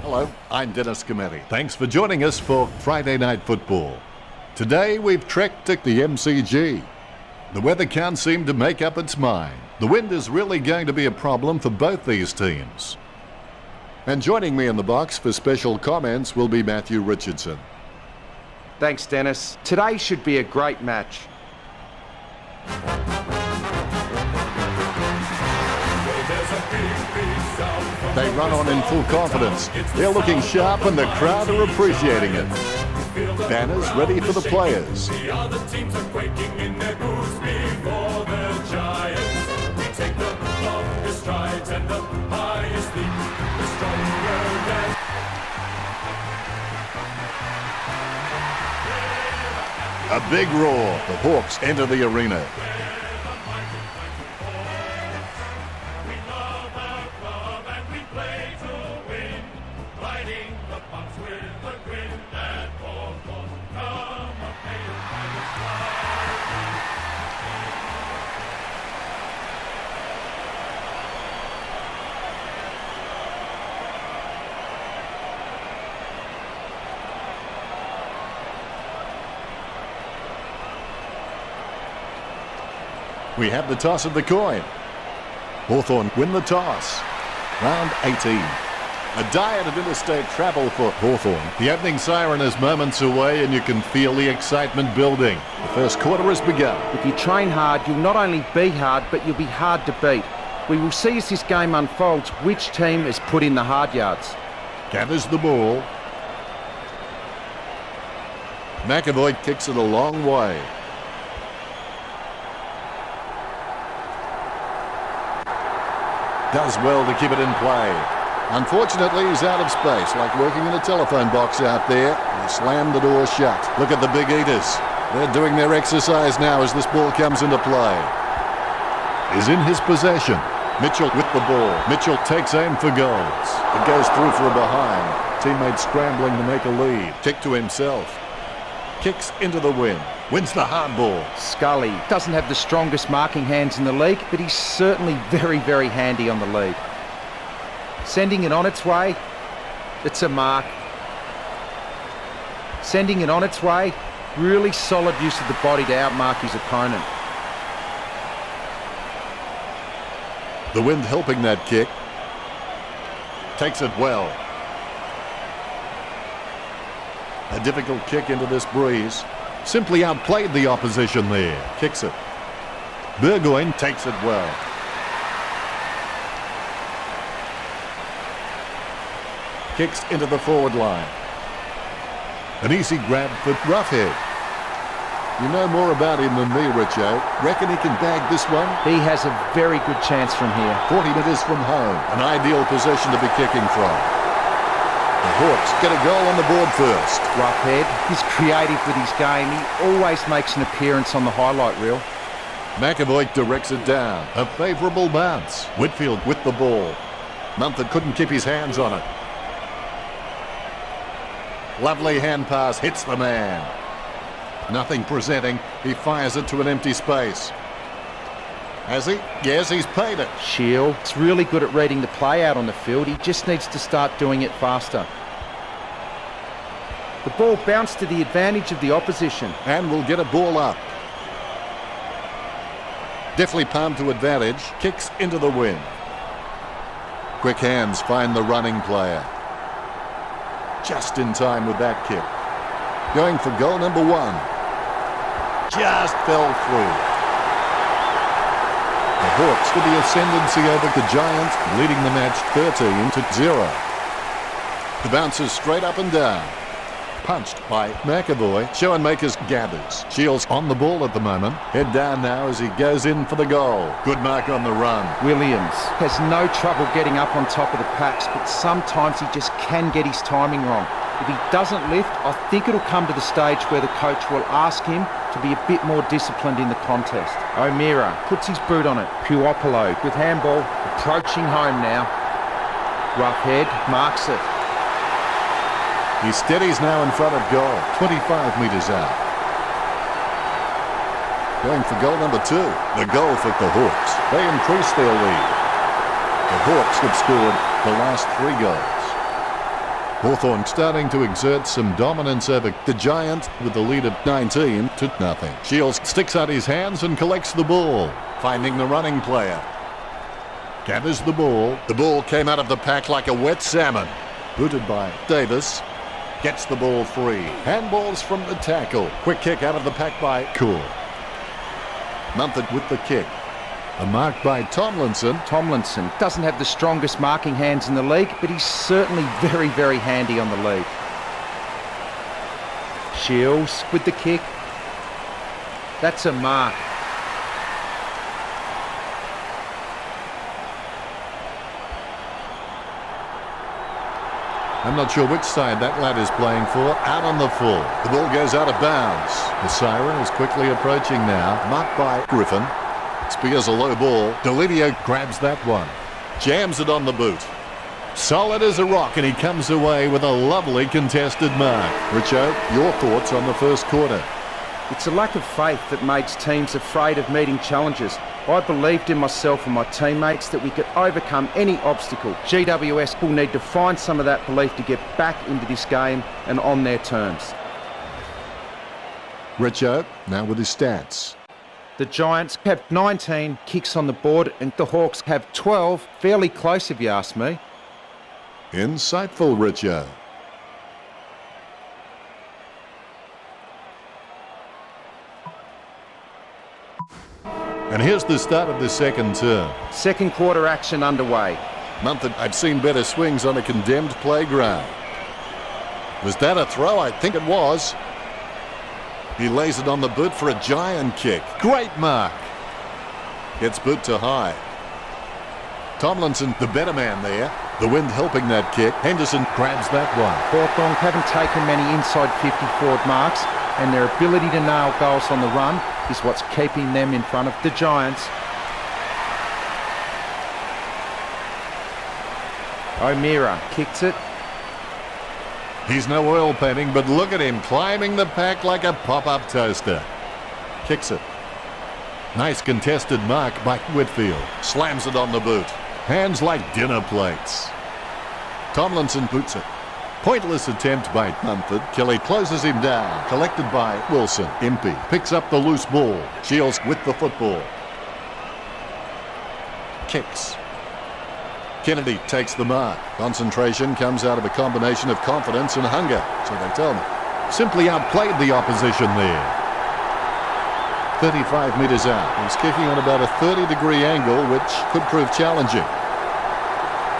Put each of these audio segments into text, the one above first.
Hello, I'm Dennis Cometti. Thanks for joining us for Friday Night Football. Today we've trekked to the MCG. The weather can't seem to make up its mind. The wind is really going to be a problem for both these teams. And joining me in the box for special comments will be Matthew Richardson. Thanks, Dennis. Today should be a great match. They run on in full confidence. They're looking sharp and the crowd are appreciating it. Banners ready for the players. The other teams are quaking in their boots before the Giants. We take the longest strides and the highest leap. The stronger than... A big roar. The Hawks enter the arena. We have the toss of the coin. Hawthorn win the toss. Round 18. A diet of interstate travel for Hawthorn. The opening siren is moments away and you can feel the excitement building. The first quarter has begun. If you train hard, you'll not only be hard, but you'll be hard to beat. We will see as this game unfolds which team has put in the hard yards. Gathers the ball. McAvoy kicks it a long way. Does well to keep it in play. Unfortunately, he's out of space, like working in a telephone box out there. They slam the door shut. Look at the big eaters. They're doing their exercise now as this ball comes into play. Is in his possession. Mitchell with the ball. Mitchell takes aim for goals. It goes through for a behind. Teammates scrambling to make a lead. Kick to himself. Kicks into the wind. Wins the hardball. Scully doesn't have the strongest marking hands in the league, but he's certainly very, very handy on the lead. Sending it on its way. It's a mark. Sending it on its way. Really solid use of the body to outmark his opponent. The wind helping that kick. Takes it well. A difficult kick into this breeze. Simply outplayed the opposition there. Kicks it. Burgoyne takes it well. Kicks into the forward line. An easy grab for Roughhead. You know more about him than me, Richo. Reckon he can bag this one? He has a very good chance from here. 40 metres from home. An ideal position to be kicking from. The Hawks get a goal on the board first. Roughhead, he's creative with his game. He always makes an appearance on the highlight reel. McAvoy directs it down. A favourable bounce. Whitfield with the ball. Mumford couldn't keep his hands on it. Lovely hand pass hits the man. Nothing presenting. He fires it to an empty space. Has he? Yes, he's paid it. Shields really good at reading the play out on the field. He just needs to start doing it faster. The ball bounced to the advantage of the opposition. And will get a ball up. Deftly palmed to advantage. Kicks into the wind. Quick hands find the running player. Just in time with that kick. Going for goal number 1. Just fell through. The Hawks with the ascendancy over the Giants, leading the match 13-0. The bounce is straight up and down. Punched by McAvoy. Schoenmakers gathers. Shields on the ball at the moment. Head down now as he goes in for the goal. Good mark on the run. Williams has no trouble getting up on top of the packs, but sometimes he just can get his timing wrong. If he doesn't lift, I think it'll come to the stage where the coach will ask him to be a bit more disciplined in the contest. O'Meara puts his boot on it. Puopolo with handball, approaching home now. Roughhead marks it. He steadies now in front of goal, 25 metres out. Going for goal number 2. The goal for the Hawks. They increase their lead. The Hawks have scored the last 3 goals. Hawthorn starting to exert some dominance over the Giants with the lead of 19-0. Shields sticks out his hands and collects the ball, finding the running player. Gathers the ball. The ball came out of the pack like a wet salmon. Booted by Davis. Gets the ball free. Handballs from the tackle. Quick kick out of the pack by Cool. Mumford with the kick. A mark by Tomlinson. Tomlinson doesn't have the strongest marking hands in the league, but he's certainly very, very handy on the lead. Shields with the kick. That's a mark. I'm not sure which side that lad is playing for. Out on the full. The ball goes out of bounds. The siren is quickly approaching now. Marked by Griffin. Spears a low ball. Delidio grabs that one. Jams it on the boot. Solid as a rock, and he comes away with a lovely contested mark. Richo, your thoughts on the first quarter? It's a lack of faith that makes teams afraid of meeting challenges. I believed in myself and my teammates that we could overcome any obstacle. GWS will need to find some of that belief to get back into this game and on their terms. Richo, now with his stats. The Giants have 19 kicks on the board and the Hawks have 12. Fairly close if you ask me. Insightful, Richo. And here's the start of the second term. Second quarter action underway. Mumford, I've seen better swings on a condemned playground. Was that a throw? I think it was. He lays it on the boot for a giant kick. Great mark. Gets boot to high. Tomlinson, the better man there. The wind helping that kick. Henderson grabs that one. Hawthorn haven't taken many inside 50 forward marks, and their ability to nail goals on the run is what's keeping them in front of the Giants. O'Meara kicks it. He's no oil painting, but look at him climbing the pack like a pop-up toaster. Kicks it. Nice contested mark by Whitfield. Slams it on the boot. Hands like dinner plates. Tomlinson boots it. Pointless attempt by Mumford. Kelly closes him down. Collected by Wilson. Impey picks up the loose ball. Shields with the football. Kicks. Kennedy takes the mark. Concentration comes out of a combination of confidence and hunger, so they tell me. Simply outplayed the opposition there. 35 metres out. He's kicking on about a 30-degree angle, which could prove challenging.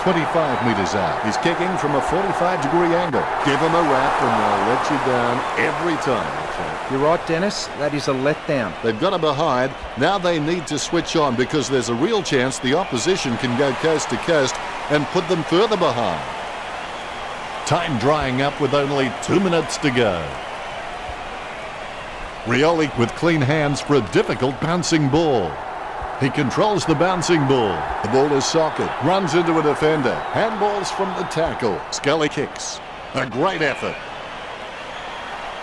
25 metres out. He's kicking from a 45-degree angle. Give him a rap and they'll let you down every time. You're right, Dennis. That is a letdown. They've got a behind. Now they need to switch on because there's a real chance the opposition can go coast to coast and put them further behind. Time drying up with only 2 minutes to go. Rioli with clean hands for a difficult bouncing ball. He controls the bouncing ball. The ball is socket. Runs into a defender. Handballs from the tackle. Scully kicks. A great effort.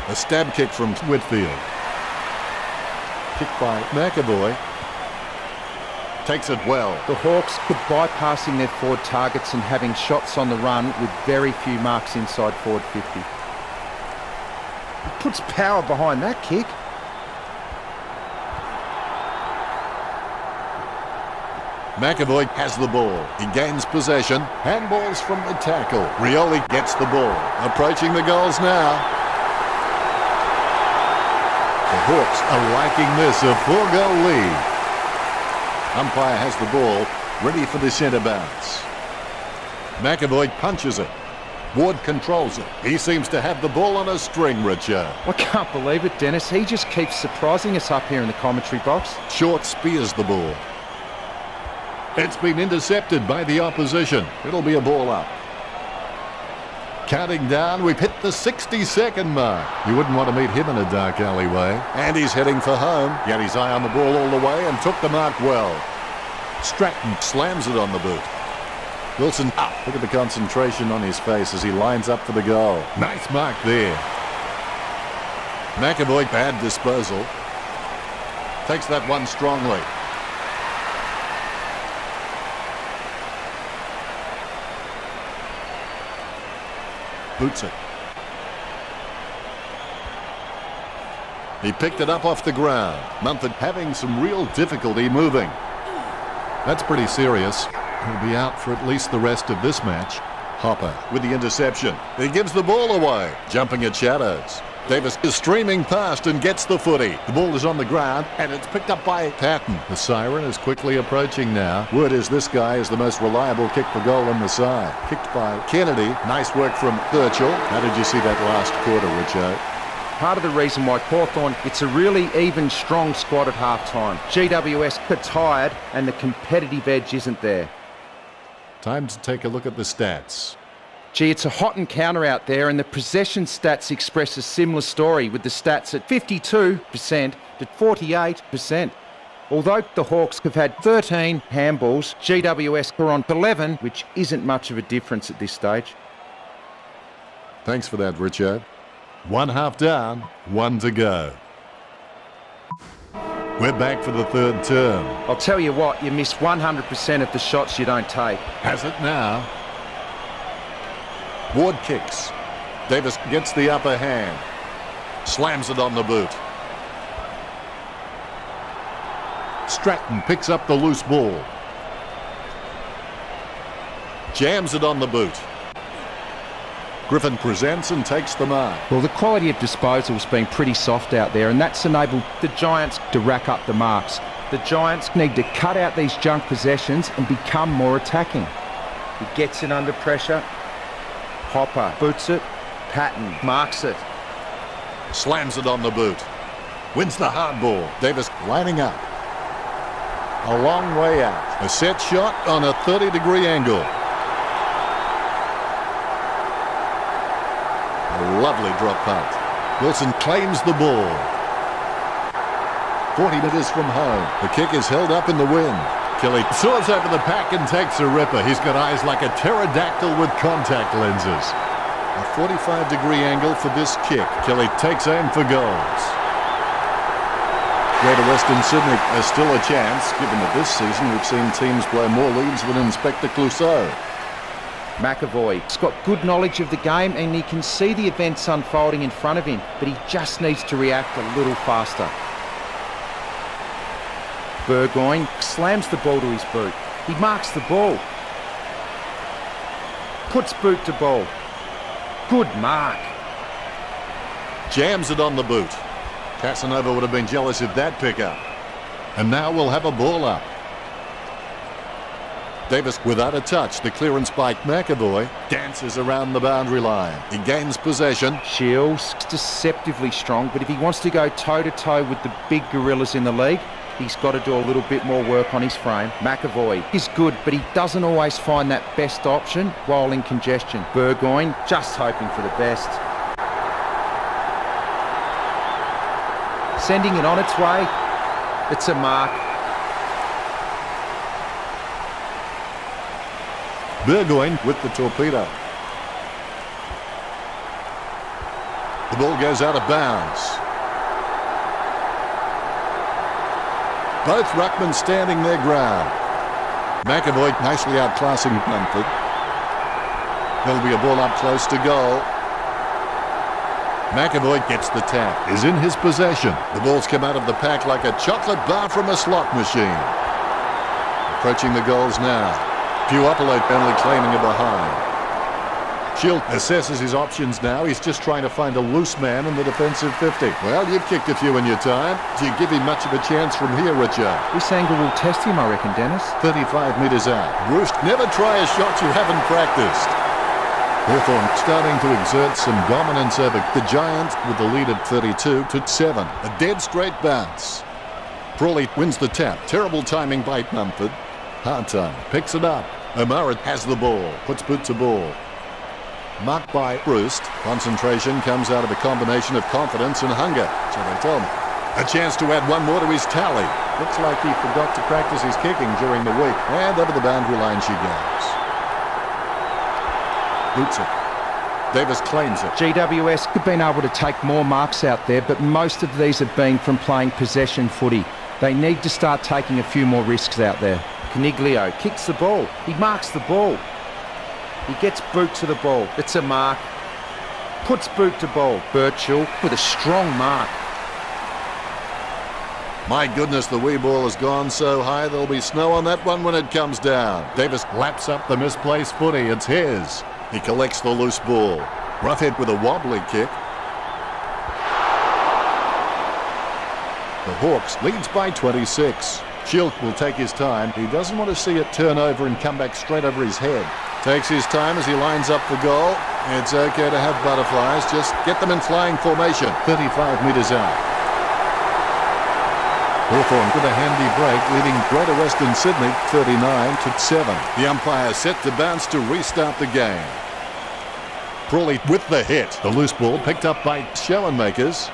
A stab kick from Whitfield. Kick by McAvoy. Takes it well. The Hawks could bypassing their forward targets and having shots on the run with very few marks inside forward 50. He puts power behind that kick. McAvoy has the ball. He gains possession. Handballs from the tackle. Rioli gets the ball. Approaching the goals now. The Hawks are liking this, a 4-goal lead. Umpire has the ball, ready for the centre bounce. McAvoy punches it. Ward controls it. He seems to have the ball on a string, Richard. I can't believe it, Dennis. He just keeps surprising us up here in the commentary box. Short spears the ball. It's been intercepted by the opposition. It'll be a ball up. Counting down, we've hit the 60-second mark. You wouldn't want to meet him in a dark alleyway. And he's heading for home. He had his eye on the ball all the way and took the mark well. Stratton slams it on the boot. Wilson up. Look at the concentration on his face as he lines up for the goal. Nice mark there. McAvoy, bad disposal. Takes that one strongly. Boots it. He picked it up off the ground. Mumford having some real difficulty moving. That's pretty serious. He'll be out for at least the rest of this match. Hopper with the interception. He gives the ball away. Jumping at shadows. Davis is streaming past and gets the footy. The ball is on the ground and it's picked up by Patton. The siren is quickly approaching now. Word is this guy is the most reliable kick for goal on the side. Kicked by Kennedy. Nice work from Birchall. How did you see that last quarter, Richo? Part of the reason why Hawthorn, it's a really even, strong squad at half-time. GWS are tired and the competitive edge isn't there. Time to take a look at the stats. Gee, it's a hot encounter out there and the possession stats express a similar story with the stats at 52% to 48%. Although the Hawks have had 13 handballs, GWS are on 11, which isn't much of a difference at this stage. Thanks for that, Richard. 1 half down, 1 to go. We're back for the third term. I'll tell you what, you miss 100% of the shots you don't take. Has it now. Ward kicks. Davis gets the upper hand. Slams it on the boot. Stratton picks up the loose ball. Jams it on the boot. Griffin presents and takes the mark. Well, the quality of disposal's been pretty soft out there, and that's enabled the Giants to rack up the marks. The Giants need to cut out these junk possessions and become more attacking. He gets it under pressure. Hopper boots it. Patton marks it. Slams it on the boot. Wins the hard ball. Davis lining up. A long way out. A set shot on a 30-degree angle. A lovely drop punt. Wilson claims the ball. 40 metres from home. The kick is held up in the wind. Kelly soars over the pack and takes a ripper. He's got eyes like a pterodactyl with contact lenses. A 45-degree angle for this kick. Kelly takes aim for goals. Greater Western Sydney has still a chance, given that this season we've seen teams blow more leads than Inspector Clouseau. McAvoy's got good knowledge of the game and he can see the events unfolding in front of him, but he just needs to react a little faster. Burgoyne slams the ball to his boot. He marks the ball. Puts boot to ball. Good mark. Jams it on the boot. Casanova would have been jealous of that pickup. And now we'll have a ball up. Davis without a touch. The clearance by McAvoy dances around the boundary line. He gains possession. Shields deceptively strong, but if he wants to go toe-to-toe with the big gorillas in the league, he's got to do a little bit more work on his frame. McAvoy is good, but he doesn't always find that best option while in congestion. Burgoyne just hoping for the best. Sending it on its way. It's a mark. Burgoyne with the torpedo. The ball goes out of bounds. Both ruckmen standing their ground. McAvoy nicely outclassing Mumford. There'll be a ball up close to goal. McAvoy gets the tap. Is in his possession. The ball's come out of the pack like a chocolate bar from a slot machine. Approaching the goals now. Puopolo only claiming a behind. Shield assesses his options now. He's just trying to find a loose man in the defensive 50. Well, you've kicked a few in your time. Do you give him much of a chance from here, Richard? This angle will test him, I reckon, Dennis. 35 metres out. Roost, never try a shot you haven't practiced. Hawthorn starting to exert some dominance over the Giants with the lead at 32-7. A dead straight bounce. Prawley wins the tap. Terrible timing by Mumford. Hard time. Picks it up. O'Mara has the ball. Puts boot to ball. Marked by Roost. Concentration comes out of a combination of confidence and hunger. So they tell me. A chance to add one more to his tally. Looks like he forgot to practice his kicking during the week. And over the boundary line she goes. Boots it. Davis claims it. GWS have been able to take more marks out there, but most of these have been from playing possession footy. They need to start taking a few more risks out there. Caniglio kicks the ball. He marks the ball. He gets boot to the ball. It's a mark. Puts boot to ball. Birchall with a strong mark. My goodness, the wee ball has gone so high there'll be snow on that one when it comes down. Davis laps up the misplaced footy. It's his. He collects the loose ball. Roughhead with a wobbly kick. The Hawks leads by 26. Shield will take his time. He doesn't want to see it turn over and come back straight over his head. Takes his time as he lines up the goal. It's okay to have butterflies. Just get them in flying formation. 35 metres out. Hawthorn with a handy break, leading Greater Western Sydney 39-7. The umpire set to bounce to restart the game. Prawley with the hit. The loose ball picked up by Schoenmakers.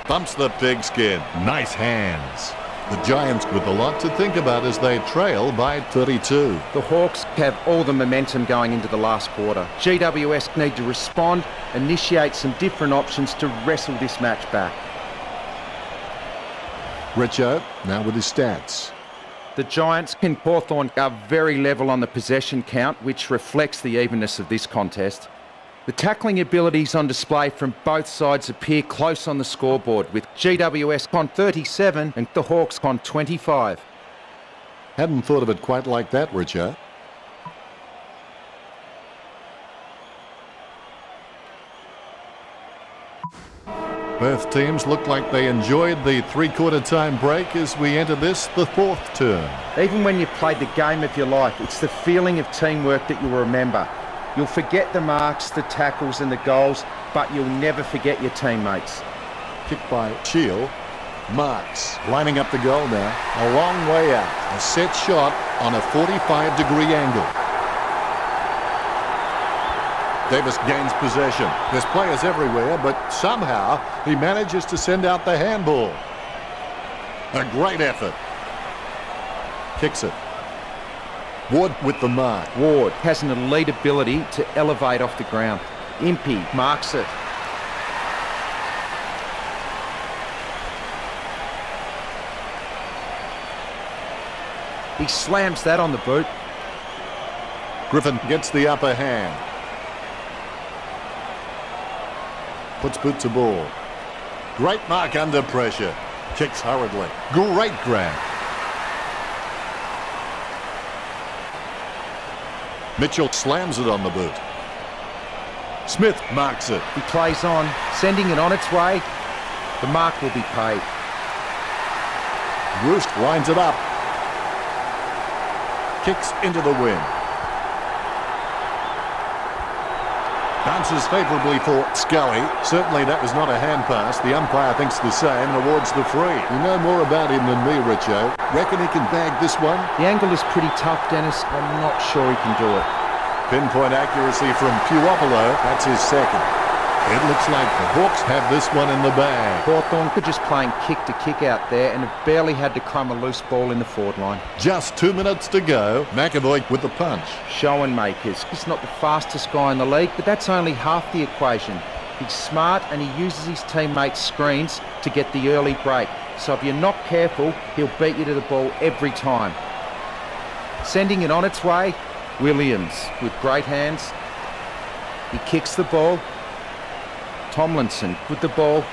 Bumps the pigskin. Nice hands. The Giants with a lot to think about as they trail by 32. The Hawks have all the momentum going into the last quarter. GWS need to respond, initiate some different options to wrestle this match back. Richo now with his stats. The Giants and Hawthorn are very level on the possession count, which reflects the evenness of this contest. The tackling abilities on display from both sides appear close on the scoreboard, with GWS on 37 and the Hawks on 25. Hadn't thought of it quite like that, Richo. Both teams look like they enjoyed the three-quarter time break as we enter this, the fourth term. Even when you've played the game of your life, it's the feeling of teamwork that you'll remember. You'll forget the marks, the tackles and the goals, but you'll never forget your teammates. Kick by Shield. Marks lining up the goal now. A long way out. A set shot on a 45-degree angle. Davis gains possession. There's players everywhere, but somehow he manages to send out the handball. A great effort. Kicks it. Ward with the mark. Ward has an elite ability to elevate off the ground. Impey marks it. He slams that on the boot. Griffin gets the upper hand. Puts boot to ball. Great mark under pressure. Kicks hurriedly. Great grab. Mitchell slams it on the boot. Smith marks it. He plays on, sending it on its way. The mark will be paid. Roost lines it up. Kicks into the wind. Bounces favourably for Scully. Certainly that was not a hand pass. The umpire thinks the same and awards the free. You know more about him than me, Richo. Reckon he can bag this one? The angle is pretty tough, Dennis. I'm not sure he can do it. Pinpoint accuracy from Puopolo. That's his second. It looks like the Hawks have this one in the bag. Hawthorn could just playing kick to kick out there and have barely had to crumb a loose ball in the forward line. Just 2 minutes to go. McAvoy with the punch. Schoenmakers. He's not the fastest guy in the league, but that's only half the equation. He's smart and he uses his teammates' screens to get the early break. So if you're not careful, he'll beat you to the ball every time. Sending it on its way, Williams with great hands. He kicks the ball. Tomlinson with the ball.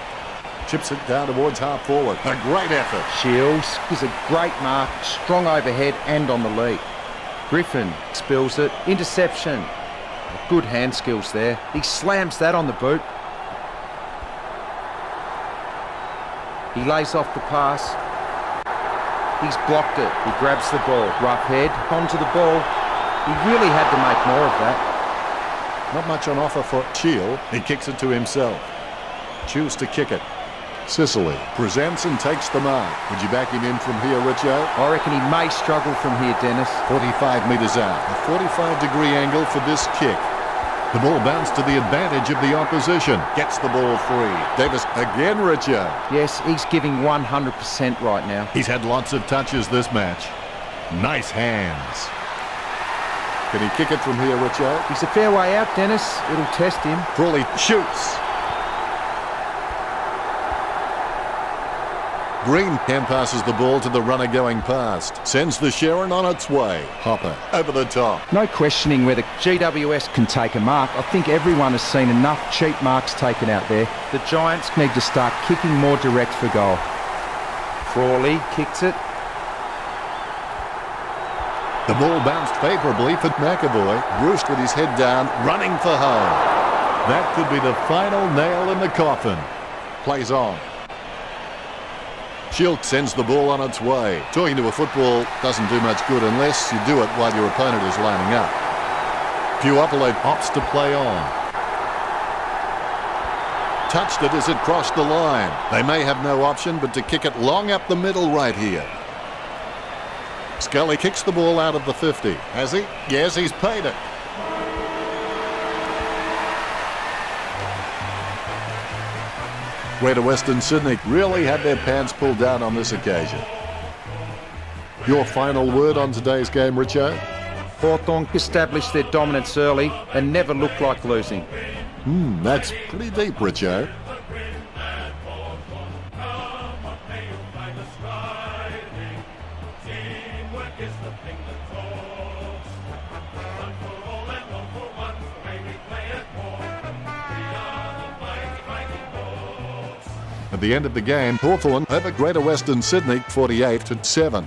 Chips it down towards half forward. A great effort. Shields is a great mark, strong overhead and on the lead. Griffin spills it. Interception. Good hand skills there. He slams that on the boot. He lays off the pass. He's blocked it. He grabs the ball. Rough head. Onto the ball. He really had to make more of that. Not much on offer for Shield. He kicks it to himself. Choose to kick it. Sicily presents and takes the mark. Would you back him in from here, Richo? I reckon he may struggle from here, Dennis. 45 metres out. A 45-degree angle for this kick. The ball bounced to the advantage of the opposition. Gets the ball free. Davis again, Richo. Yes, he's giving 100% right now. He's had lots of touches this match. Nice hands. Can he kick it from here, Richo? He's a fair way out, Dennis. It'll test him. Prawley shoots. Green passes the ball to the runner going past. Sends the Sharon on its way. Hopper over the top. No questioning whether GWS can take a mark. I think everyone has seen enough cheap marks taken out there. The Giants need to start kicking more direct for goal. Frawley kicks it. The ball bounced favourably for McAvoy. Roost with his head down, running for home. That could be the final nail in the coffin. Plays on. Schilk sends the ball on its way. Talking to a football doesn't do much good unless you do it while your opponent is lining up. Puopolo opts to play on. Touched it as it crossed the line. They may have no option but to kick it long up the middle right here. Scully kicks the ball out of the 50. Has he? Yes, he's paid it. Greater Western Sydney really had their pants pulled down on this occasion. Your final word on today's game, Richo? Hawthorn established their dominance early and never looked like losing. That's pretty deep, Richo. At the end of the game, Hawthorn over Greater Western Sydney 48-7.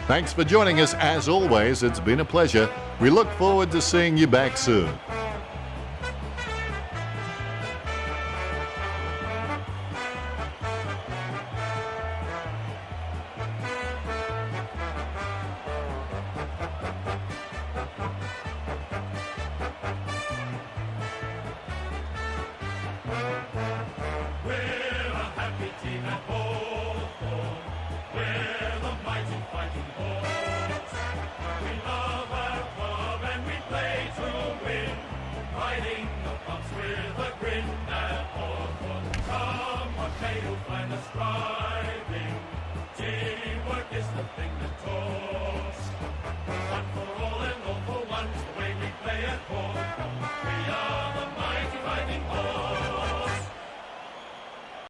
Thanks for joining us as always. It's been a pleasure. We look forward to seeing you back soon. Riding the bumps with a grin.